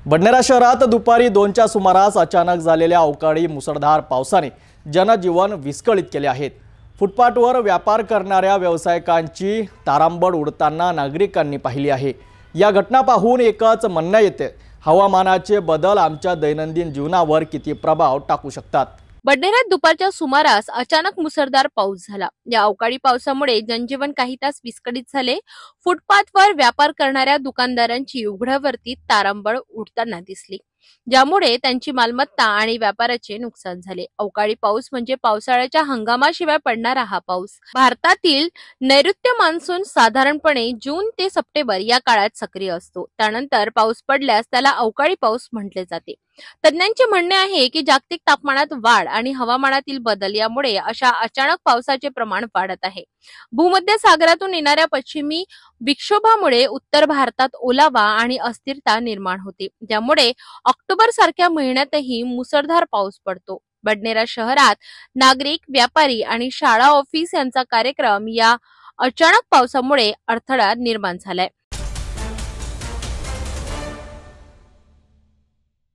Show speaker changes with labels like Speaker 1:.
Speaker 1: बडनेरा शहरात दुपारी 2च्या सुमारास अचानक झालेल्या अवकाळी मुसळधार पावसाने जनजीवन विस्कळीत केले आहेत। फुटपाथवर व्यापार करणाऱ्या व्यावसायिकांची तारांबळ उडताना नागरिकांनी पाहिली आहे। या घटना पाहून एकच म्हणणे येते, हवामानाचे बदल आमच्या दैनंदिन जीवनावर किती प्रभाव टाकू शकतात।
Speaker 2: बडनेरात दुपारच्या सुमारास अचानक मुसळधार पाऊस झाला। या अवकाळी पावसामुळे जनजीवन काही तास विस्कळीत झाले। फुटपाथवर व्यापार करणाऱ्या दुकानदारांची उघड्यावरती तारांबळ उडताना दिसली, ज्यामुळे त्यांची मालमत्ता आणि व्यापाराचे नुकसान झाले। अवकाळी पाऊस म्हणजे पावसाळ्याच्या हंगामाशिवाय पडणारा हा पाऊस। भारतातील नैऋत्य मान्सून साधारणपणे जून ते सप्टेंबर या काळात सक्रिय असतो। त्यानंतर पाऊस पडल्यास त्याला अवकाळी पाऊस म्हटले जाते। तज्ञांचे म्हणणे आहे की जागतिक तापमानात वाढ आणि हवामानातील बदल यामुळे अशा अचानक पावसाचे प्रमाण वाढत आहे। भूमध्य सागरातून येणाऱ्या पश्चिमी विक्षोभामुळे उत्तर भारतात ओलावा आणि अस्थिरता निर्माण होते, ज्यामुळे ऑक्टोबर सारख्या महिन्यातही मुसळधार पाऊस पडतो। बडनेरा शहरात नागरिक, व्यापारी आणि शाळा ऑफिस यांचा कार्यक्रम या अचानक पावसामुळे अडथळा निर्माण झालाय।